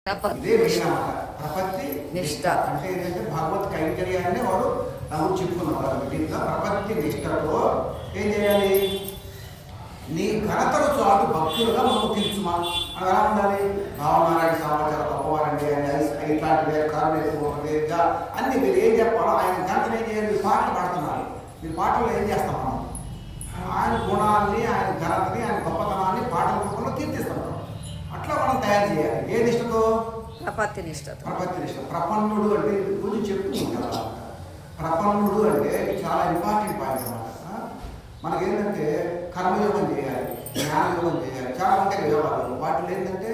ఇదే మెయిన్ అన్నమాట. ప్రపత్తి నిష్ట అంటే ఏంటంటే భగవత్ కైంకర్యాన్ని వాడు నాకు చెప్పుకున్నవాడు. దీంట్లో ప్రపత్తి నిష్టతో ఏం చేయాలి? నీ ఘనతను చాటు భక్తులుగా మనం తీర్చుమా అని ఎలా ఉండాలి? భావనారాయణ సమాచారం గొప్పవారండి ఆయన ఇట్లాంటి కారణంగా అన్ని మీరు ఏం చెప్పాలో ఆయన ఘనతను ఏం చేయాలి? మీరు పాటలు పాడుతున్నారు. మీరు పాటలు ఏం చేస్తాం మనం? ఆయన గుణాన్ని, ఆయన ఘనతని, ఆయన గొప్పతనాన్ని పాటల రూపంలో కీర్తిస్తాం. అట్లా మనం తయారు చేయాలి. ఏ నిష్టతో? ప్రపత్తి నిష్ట. ప్రపత్తి నిష్ట. ప్రపన్నుడు అంటే గురించి చెప్తున్నాం కదా. ప్రపన్నుడు అంటే చాలా ఇంపార్టెంట్ పాయింట్ అన్నమాట. మనకేంటంటే కర్మయోగం చేయాలి, జ్ఞానయోగం చేయాలి, చాలా ఉంటాయి యోగాలు. వాటిలో ఏంటంటే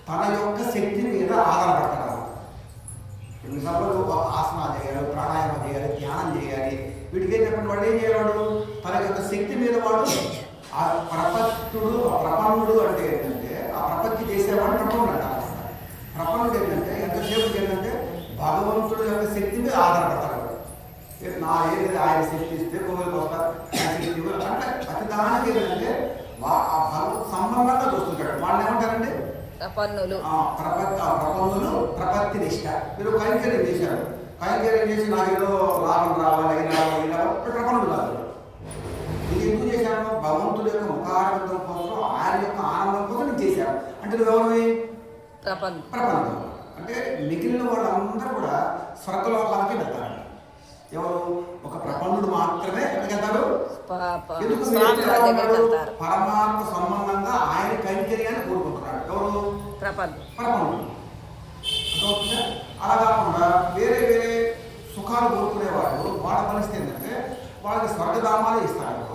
తన యొక్క శక్తి మీద ఆధారపడతారు. ఎన్నిసార్లు ఆసనాలు చేయాలి, ప్రాణాయామం చేయాలి, ధ్యానం చేయాలి. వీటికి ఏం చెప్పండి, వాడు ఏం చేయవాడు తన యొక్క శక్తి మీద వాడు ఆ ప్రపన్నుడు అంటే ఏంటంటే ఆ ప్రపత్తి చేసేవాడు ప్రపన్నుడు అంటారు. ప్రపన్నుడు ఏంటంటే ఎంతసేపు ఏంటంటే భగవంతుడు యొక్క శక్తి మీద ఆధారపడతాడు. నా ఏది ఆయన శక్తి ఇస్తే కోవిలకు వస్తారు, శక్తి అంటే ప్రతి దానికి ఏంటంటే ఆ భగవత్ సంబంధంగా చూస్తుంటాడు. వాళ్ళు ఏమంటారండి? ప్రపన్నులు. ప్రపన్నులు ప్రపత్తి నిష్ట. మీరు కైంకర్యం చేశారు, కైంకర్యం చేసి నాకు ఏదో లాభం రావాలి ప్రపన్నుడు కాదు. ఇది ఎందుకు చేశాను? భగవంతుడి యొక్క ముఖానందం కోసం, ఆయన యొక్క ఆనందం కోసం నేను చేశాను. అంటే నువ్వు ఎవరివి? ప్రపంచం. అంటే మిగిలిన వాళ్ళందరూ కూడా స్వర్గలోకాలకి వెళ్తారు. ఎవరు? ఒక ప్రపన్నుడు మాత్రమే వెళ్తారు. పరమాత్మ సంబంధంగా ఆయన కైంకర్యాన్ని కోరుకుంటున్నాడు. ఎవరు? ప్రపన్నుడు. అలా కాకుండా వేరే వేరే సుఖాలు కోరుకునేవాడు వాళ్ళ పరిస్థితి ఏంటంటే వాళ్ళకి స్వర్గధామాలు ఇస్తారు.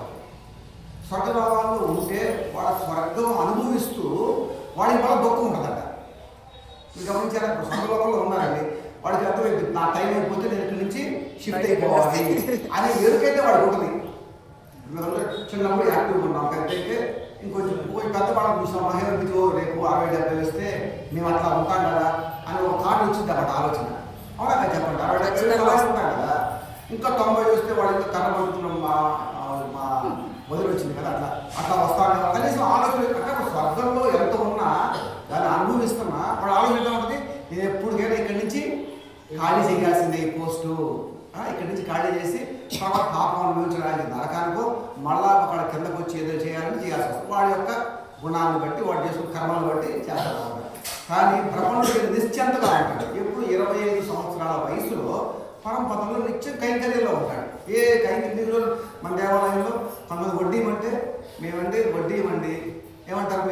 స్వర్గధామాల్లో ఉంటే వాళ్ళ స్వర్గం అనుభవిస్తూ వాడికి వాళ్ళ దుఃఖం ఉంటుందట. మీరు గమనించారా? ఇప్పుడు స్వర్గలోకంలో ఉన్నారండి, వాడికి అర్థమైంది నా టైం అయిపోతే నేను ఇక్కడి నుంచి షిఫ్ట్ అయిపోవాలి అని ఎరుకైతే వాడికి ఉంటుంది. చిన్నప్పుడు యాక్టివ్గా ఉన్నాం, పెద్ద అయితే ఇంకొంచెం పోయి పెద్దవాళ్ళని చూసాం, మహిళ మీకు రేపు 60-70 వస్తే మేము అట్లా ఉంటాం కదా అని ఒక కార్డు వచ్చింది అన్నమాట ఆలోచన. అవునా కదా? చెప్పండి. 60-70 ఉంటాం కదా, ఇంకా 90 వస్తే వాడు ఇంకా కనబడుతున్నాం మా వదిలి వచ్చింది కదా, అట్లా అట్లా వస్తాను కనీసం ఆలోచన. అంటే స్వర్గంలో ఎంత ఉన్నా దాన్ని అనుభవిస్తున్నా వాడు ఆలోచన ఉంటుంది, నేను ఎప్పుడుకైనా ఇక్కడి నుంచి ఖాళీ చేయాల్సిందే ఈ పోస్టు, ఇక్కడి నుంచి ఖాళీ చేసి తర్వాత పాపం అనుభవించడానికి నరకానికో మళ్ళా అక్కడ కిందకు వచ్చి ఏదో చేయాలని చేయాల్సి వస్తుంది. వాడి యొక్క గుణాలను బట్టి, వాడు చేసుకున్న కర్మలను బట్టి చేస్తారు. కానీ ప్రపంచం నిశ్చంతగా ఉంటాడు. ఎప్పుడు 25 సంవత్సరాల వయసులో పరంపదలో నిత్యం కైంకర్యంలో ఉంటాడు. ఏ కైంకర్యంలో మన దేవాలయంలో కొంతమంది వడ్డీ ఇవ్వంటే మేమండి వడ్డీ ఇవ్వండి ఏమంటారు?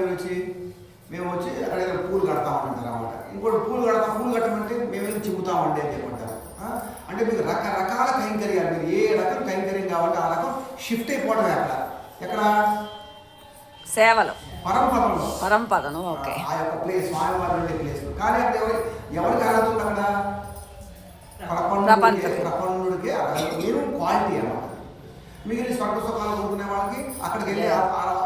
మేము వచ్చి అక్కడ పూలు కడతామంటారు అన్నమాట. ఇంకోటి పూలు కట్టమంటే మేము వెళ్ళి చిమ్ముతామండి అని చెప్పంటారు. అంటే మీకు రకరకాల కైంకర్యాలు, మీరు ఏ రకం కైంకర్యం కావాలంటే ఆ రకం షిఫ్ట్ అయిపోవడం. ఎక్కడ సేవలు పరంపదను ఓకే ఆ యొక్క ప్లేస్ స్వామివారి ఉండే ప్లేస్. కానీ అక్కడ ఎవరికి అర్హత ఉంది? అక్కడ ప్రపన్నుడికి మీరు క్వాలిటీ అన్నమాట. మిగిలిన స్వర్గ సుఖాలు కోరుకునే వాళ్ళకి అక్కడికి వెళ్ళే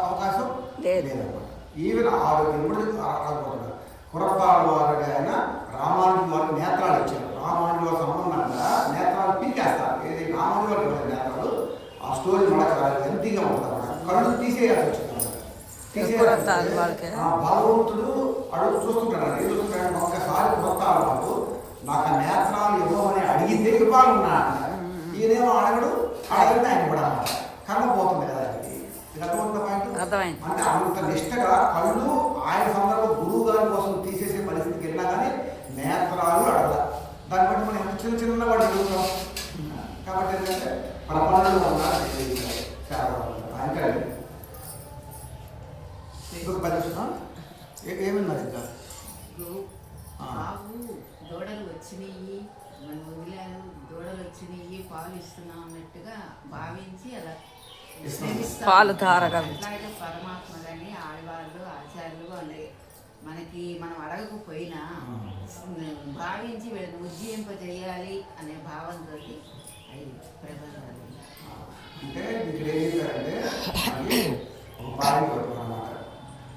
అవకాశం లేదన్నమాట. ఈవెన్ ఆరోగ్యం కూడా ఆడుకుంటున్నారు. కురపాడు వారికి ఆయన రామానుజు వారికి నేత్రాలు ఇచ్చారు. రామానుజు వారి సంబంధంగా నేత్రాలు పీకేస్తారు. ఏది రామానుజు వారికి నేత్రాలు ఆ స్టోరీ మనకు ఎంతీగా ఉంటుంది. కళ్ళు తీసేయాల్సి వచ్చింది. భగవంతుడు అడుగు చూస్తుంటాడు. ఏం చూస్తుంటాడు? ఒక్కసారి కొత్త అలవాటు నాకు ఆ నేత్రాలు ఇవ్వమని అడిగితే ఇవ్వాలన్నా ఈయనేమో అడగడు, అడగండి ఆయన కూడా కళ్ళ పోతుంది కదా. అర్థమైంది. అంటే అంత నిష్టగా కళ్ళు ఆయన సందర్భంలో గురువు గారి కోసం తీసేసే పరిస్థితికి వెళ్ళినా కానీ నేత్రాలు అడగ. దాన్ని బట్టి మనం ఎంత చిన్న వాడు చదువుతాం. కాబట్టి ఏంటంటే ప్రపంచంలో ఉన్నారు ఏమన్నారు ఇంకా దూడలు వచ్చినాయి, మనం వదిలారు, దూడలు వచ్చినాయి, పాలు ఇస్తున్నాం అన్నట్టుగా భావించి అలా పాలు ధారగా. అట్లాగే పరమాత్మ కానీ ఆడవాళ్ళు ఆచార్యులు వాళ్ళు మనకి మనం అడగకపోయినా భావించి వీళ్ళని ఉజ్జీవింప చేయాలి అనే భావంతో అవి ప్రబంధాలు. అంటే ఇక్కడ ఏం చేశారంటే ఒక బావి పట్టుకున్నమాట.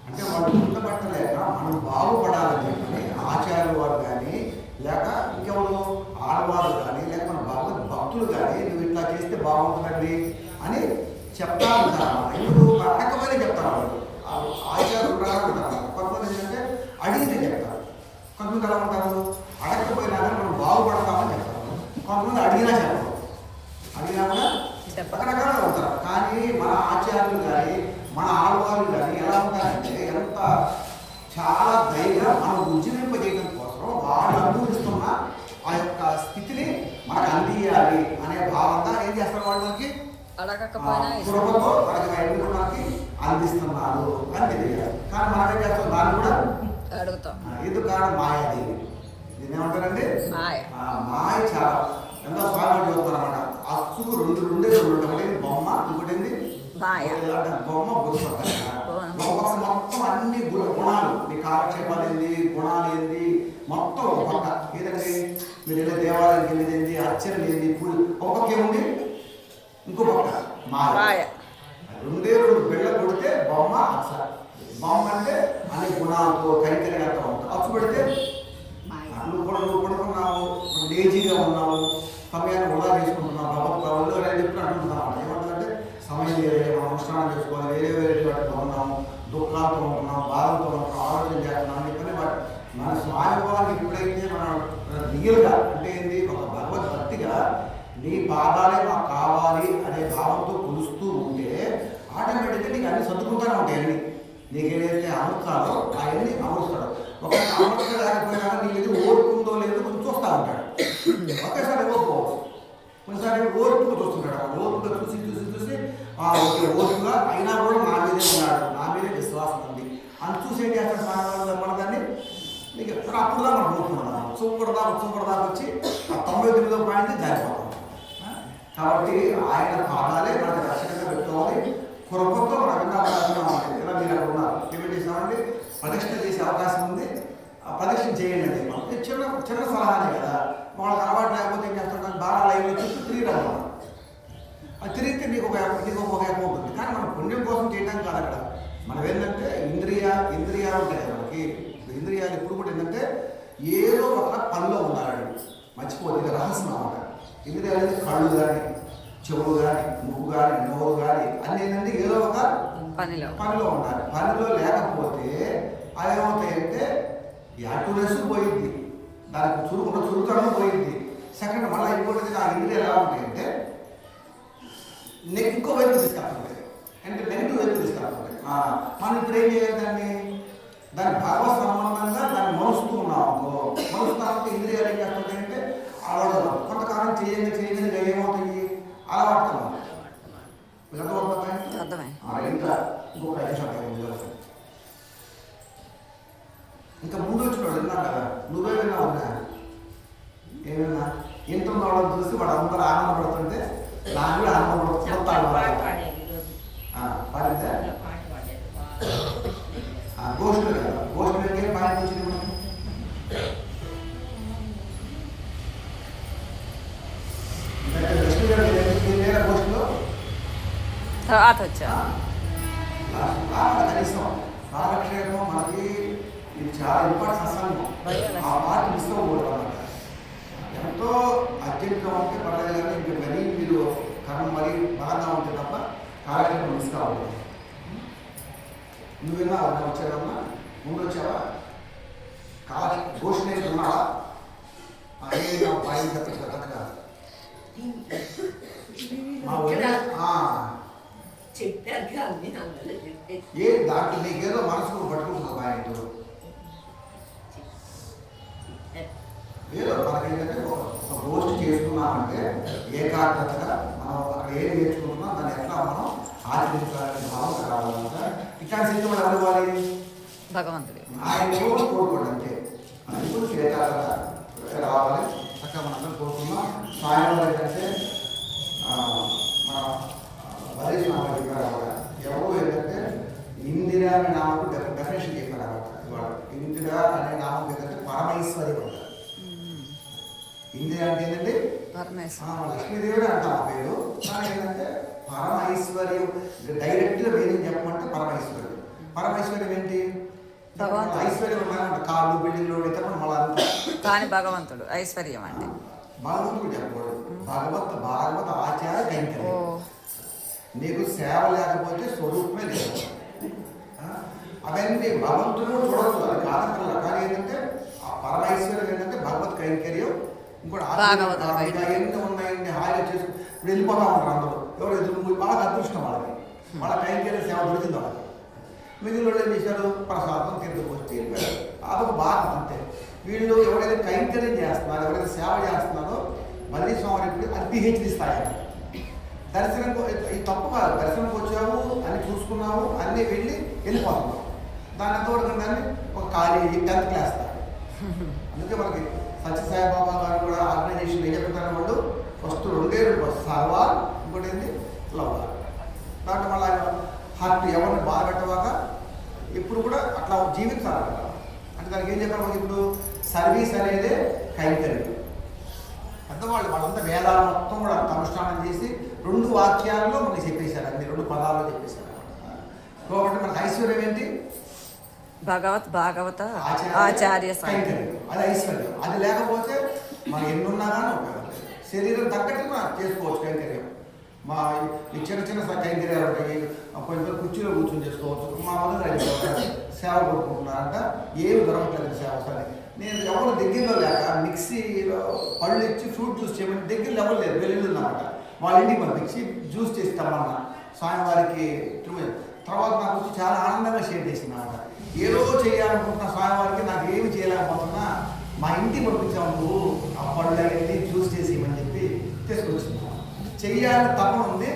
అంటే వాళ్ళు గుర్తుపట్టలేక మనం బాగుపడాలని చెప్పి ఆచార్యులు వారు కానీ లేక ఇంకెవరు ఆడవాళ్ళు కానీ లేక మన భక్తులు కానీ నువ్వు ఇట్లా చేస్తే బాగుంటుందండి అని చెప్తా ఉంటారు. ఎందుకు అడగమని చెప్తారు వాళ్ళు. ఆచార్యులు ఉంటారు. కొంతమంది ఏంటంటే అడిగితే చెప్తారు, కొంతమంది కొంతమంది ఎలా ఉంటారు, అడగకపోయినా కానీ మనం బాగుపడతామని చెప్తారు. కొంతమంది అడిగినా చెప్పరు, అడిగినా కూడా రకరకాలుగా ఉంటారు. కానీ మన ఆచార్యులు కానీ మన ఆడవాళ్ళు కానీ ఎలా ఉంటారంటే ఎంత చాలా ధైర్యం మనం ఉజ్జీవింపజేయడం కోసం వాళ్ళు అనుభవిస్తున్న ఆ యొక్క స్థితిని మనకు అందియాలి అనే భావంగా ఏం చేస్తారు వాళ్ళు మనకి అడగకపోయినా కృపతో మనకి అందిస్తున్నారు అని తెలియాలి. కానీ మనం ఏం చేస్తాం, దాన్ని కూడా అడుగుతాం. ఎందుకు కారణం మాయాదేవి. దీన్ని ఏమంటారండి, మాయ. మాయ చాలా ఎంతో స్వామి చూస్తారన్నమాట. అచ్చుకు రెండు బొమ్మ, ఇంకోటి ఏంది మాయ. బొమ్మ మొత్తం అన్ని గుణాలు, మీ కాలక్షేపాలు ఏంది, గుణాలు ఏంది, మొత్తం ఒక పక్క ఏదండి, మీరు వెళ్ళే దేవాలయానికి వెళ్ళేది, అర్చనలు ఏంది, పూజ ఒక పక్క ఏముంది, ఇంకో పక్క మాయ. రెండు బిళ్ళ కొడితే బొమ్మ అచ్చ. బొమ్మ అంటే అన్ని గుణాలతో కైకర్యాలతో ఉంటావు. అచ్చు పెడితే నువ్వు పడుకున్నావు, లేజీగా ఉన్నావు, సమయాన్ని వృధా చేసుకుంటున్నావు, బాబు అని చెప్పి అంటున్నావు. ఏమంటుందంటే సమయం లేదు, మనం స్నానం చేసుకోవాలి, వేరే వాటితో ఉన్నాము, దుఃఖాలతో ఉంటున్నాం, బాధలతో ఉంటున్నాం, ఆలోచన చేస్తున్నాం అని చెప్పని మన స్వామి వారికి ఎప్పుడైతే మనం రియల్గా అంటే ఏంటి, ఒక భగవద్భక్తిగా నీ పాదాలే మాకు కావాలి అనే భావంతో కొలుస్తూ ఉంటే ఆటోమేటిక్గా నీకు అన్ని సర్దుకుంటానే ఉంటాయి. అన్ని నీకు ఏదైతే అమృతాలో అవన్నీ అమృతాడు. ఒక అమృతం లేకపోయినా నీకు ఏది ఓర్పుందో లేదో కొంచెం చూస్తూ ఉంటాడు. ఒకేసారి ఓర్పుకోవచ్చు, కొన్నిసారి ఓర్పుగా చూస్తుంటాడు. ఓర్పుగా చూసి ఓకే ఓర్పుగా అయినా కూడా నా మీదే ఉన్నాడు, నా మీదే విశ్వాసం ఉంది అని చూసి ఏం చేస్తాడు మన దాన్ని నీకు అప్పుడుదా మనం కోరుకున్నాం. చూపడదా వచ్చి ఆ 99వ పాయింట్ జారిపోతాం. కాబట్టి ఆయన పాదాలే మనకు రక్షణగా పెట్టుకోవాలి. కృపతో మన విన్నాపడాల్సిన ఉంటుంది. ఇలా మీరు అక్కడ ఉన్నారు, ఏమేమి చేసామండి, ప్రదక్షిణ చేసే అవకాశం ఉంది, ప్రదక్షిణ చేయండి అని చెప్పి చిన్న సలహానే కదా. వాళ్ళకి అలవాటు లేకపోతే ఏం చేస్తాం, బాగా లైవ్లో చుట్టూ తిరిగిరాము. అది తిరిగితే నీకు ఒక ఎకం ఉంటుంది. కానీ మనం పుణ్యం కోసం చేయడానికి కాదు అక్కడ. మనం ఏంటంటే ఇంద్రియాలు ఉంటాయి కదా మనకి. ఇంద్రియాలు ఎప్పుడు కూడా ఏంటంటే ఏదో ఒక పనిలో ఉండాలి, మర్చిపోతే ఇది రహస్యం అన్నమాట. ఇంద్రియాలు అనేది కళ్ళు కానీ, చెవులు కానీ, ముక్కు కానీ, నోరు కానీ అన్నీ ఏంటంటే ఏదో ఒక పనిలో ఉండాలి. పనిలో లేకపోతే అవి ఏమవుతాయంటే యాక్టివ్నెస్ పోయింది, దానికి చురుకుతనం పోయింది. సెకండ్ మళ్ళీ ఇంకోటి ఆ ఇంద్రియాలు ఎలా ఉంటాయంటే ఇంకో వైపు తీసుకెళ్తుంది, అంటే నెగిటివ్ వైపు తీసుకెళ్తుంది. మనం ఇప్పుడు ఏం చేయాలి, దాన్ని భగవత్ సంబంధంగా దాన్ని మరుస్తూ ఉన్నాము. మరుస్తున్నామంటే ఇంద్రియాలు ఏం చేస్తుంటాయంటే అలవాటు కొంతకాలం చేయంగా ఏమవుతాయి, అలవాటు ఇంకా ఇంకొక 5 నిమిషాలు. ఇంకా ముందు వచ్చినాడు విన్నాం కదా, నువ్వే విన్నావు అన్నా. ఏమన్నా ఇంట్లో వాళ్ళని చూసి వాడు అందరూ ఆనందపడుతుంటే నాకు కూడా ఆనందపడుతాడు. పాడిందా గోష్ఠులు కదా, గోష్ఠులకి పాయింట్ వచ్చింది మనకి. గోష్ఠులో తర్వాత వచ్చా కనీసం కాలక్షేపం మనకి ఇది చాలా ఇంపార్టెంట్ సత్సంగం. ఆ మాట మిస్ అవ్వకూడదు అన్నమాట. ఎంతో అర్జెంట్గా ఉంటే పర్లేదు, కానీ ఇంకా మరీ మీరు కర్మ మరీ బాగా ఉంటే తప్ప కాలక్షేపం మిస్ కావద్దు. నువ్వేనా వచ్చావమ్మా, ముందు వచ్చావా, గోష్ఠి ఉన్నావా, పాయింట్ చెప్పచ్చు కదా. ఏ దాంట్లో నీకేదో మనసుకు పట్టుకుంటుంది పాయింట్. ఏదో మనకేంటంటే ఒక గోష్ఠి చేసుకున్నామంటే ఏకాగ్రతగా మనం అక్కడ ఏం నేర్చుకుంటున్నాం దాన్ని ఎట్లా మనం ఆచరించాలని భావం రావాలంట. ఇట్లాంటి స్థితి మనం అనుకోవాలి, భగవంతుడు ఆయన కోరుకోండి అంటే అందుకు ఏకాగ్రత రావాలి. చక్కగా మనందరం కోరుకున్నాం. సాయంత్రం ఏంటంటే మన ఎవరు ఏంటంటే ఇందిరా అనే నామకు డెఫినేషన్ చెప్పారు అన్నమాట. ఇవాళ ఇందిరా అనే నామం ఏంటంటే పరమేశ్వరి ఉంటారు. ఇందిరా అంటే ఏంటంటే లక్ష్మీదేవి అంటాం ఆ పేరు. కానీ ఏంటంటే పరమైశ్వర్యం డైరెక్ట్గా మీనింగ్ చెప్పమంటే పరమైశ్వర్యం. పరమైశ్వర్యం ఏంటి, ఐశ్వర్యం ఉన్నాయంట, కాళ్ళు బిల్డింగ్లు ఇతర మళ్ళీ. కానీ భగవంతుడు ఐశ్వర్యం అంటే భగవంతుడు చెప్పకూడదు. భాగవత ఆచార కైంకర్యం. నీకు సేవ లేకపోతే స్వరూపమే లేదు. అవన్నీ భగవంతుడు చూడవచ్చు, అది కాదక్కర్లా. కానీ ఏంటంటే పరమేశ్వరం ఏంటంటే భగవత్ కైంకర్యం, ఇంకోటి భాగవత ఎన్ని ఉన్నాయండి హాయిగా చేసుకుని ఇప్పుడు వెళ్ళిపోతా ఉంటారు అందరూ. ఎవరు ఎదురు వాళ్ళకి అదృష్టం, వాళ్ళ కైంకర్య సేవ దొరికింది వాళ్ళకి. మిగిలిన వాళ్ళు ఏం చేశారు, ప్రసాదం కింద వచ్చి వెళ్ళిపోయారు. అదొక భాగం అంతే. వీళ్ళు ఎవరైతే కైంకర్యం చేస్తున్నారో, ఎవరైతే సేవ చేస్తున్నారో మళ్ళీ స్వామి ఇప్పుడు అది పిహెచ్డి స్థాయి. దర్శనం ఇది తప్పు కాదు, దర్శనంకి వచ్చాము అన్ని చూసుకున్నాము అన్నీ వెళ్ళిపోతున్నాము. దాని ఎంతవరకు దాన్ని ఒక ఖాళీ 10th క్లాస్ స్థాయి. అందుకే మనకి సత్యసాయిబాబా గారు కూడా ఆర్గనైజేషన్ ఏం చెప్తారు, వాళ్ళు ఫస్ట్ 2 సర్వార్, ఇంకోటి ఏంటి లవ్. దాంట్లో మళ్ళీ ఆయన హార్ట్ ఎవరిని బాధ పెట్టవాక ఇప్పుడు కూడా అట్లా జీవించాలి కదా. అంటే దానికి ఏం చెప్పారు మనకి, ఇప్పుడు సర్వీస్ అనేదే కైంకర్యం. పెద్దవాళ్ళు వాళ్ళంతా వేదాలు మొత్తం కూడా అనుష్ఠానం చేసి 2 వాక్యాల్లో మనకి చెప్పేశారు, అన్ని 2 పదాల్లో చెప్పేశారు. కాబట్టి మనకి ఐశ్వర్యం ఏంటి, భాగవత ఆచార్య కైంకర్యం, అది ఐశ్వర్యం. అది లేకపోతే మనం ఎన్నున్నా కానీ ఉపయోగం లేదు. శరీరం తగ్గట్టు మనం చేసుకోవచ్చు కైంకర్యం. మా ఈ చిన్న కైంకర్యాలు ఉంటాయి, కొంచెం కుర్చీలో కూర్చొని చేసుకోవచ్చు. మా మొదలు సేవ కొడుకుంటున్నారంట, ఏమి దొరకట్లేదు సేవ. సరే నేను ఎవరు దగ్గరలో లేక మిక్సీలో పళ్ళు ఇచ్చి ఫ్రూట్ జ్యూస్ చేయమని దగ్గరలో ఎవరు లేదు, వెళ్ళిందన్నమాట. వాళ్ళ ఇంటికి పంపించి జ్యూస్ చేసి తమ్మన్నా స్వామివారికి. తర్వాత నాకు వచ్చి చాలా ఆనందంగా షేర్ చేసింది అన్నమాట. ఏదో చేయాలనుకుంటున్న స్వామివారికి నాకు ఏమి చేయలేకపోతున్నా, మా ఇంటికి పంపించాము నువ్వు ఆ పళ్ళు అన్ని జ్యూస్ చేసి ఇవ్వని చెప్పి తీసుకొచ్చింది. చెయ్యాలని తప్పన ఉంది,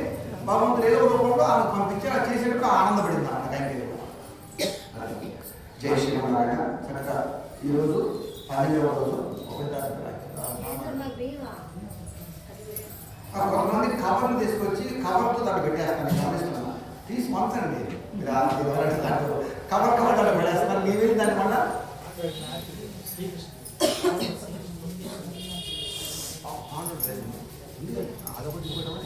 భగవంతుడు ఏదో రూపంలో ఆమె పంపించి అది చేసేటప్పుడు ఆనందపడింది అన్నమాట కైంకర్యం. జై శ్రీమన్నారాయణ. కనుక ఈరోజు 12వ రోజు కొంతమంది కవర్లు తీసుకొచ్చి కవర్తో దాంట్లో పెట్టేస్తాను, గమనిస్తున్నాను. తీసి పంపండి మీరు దాంట్లో కవర్ దాంట్లో పెట్టేస్తున్నారు. మీ వెళ్ళి దాని వల్ల అదొకటి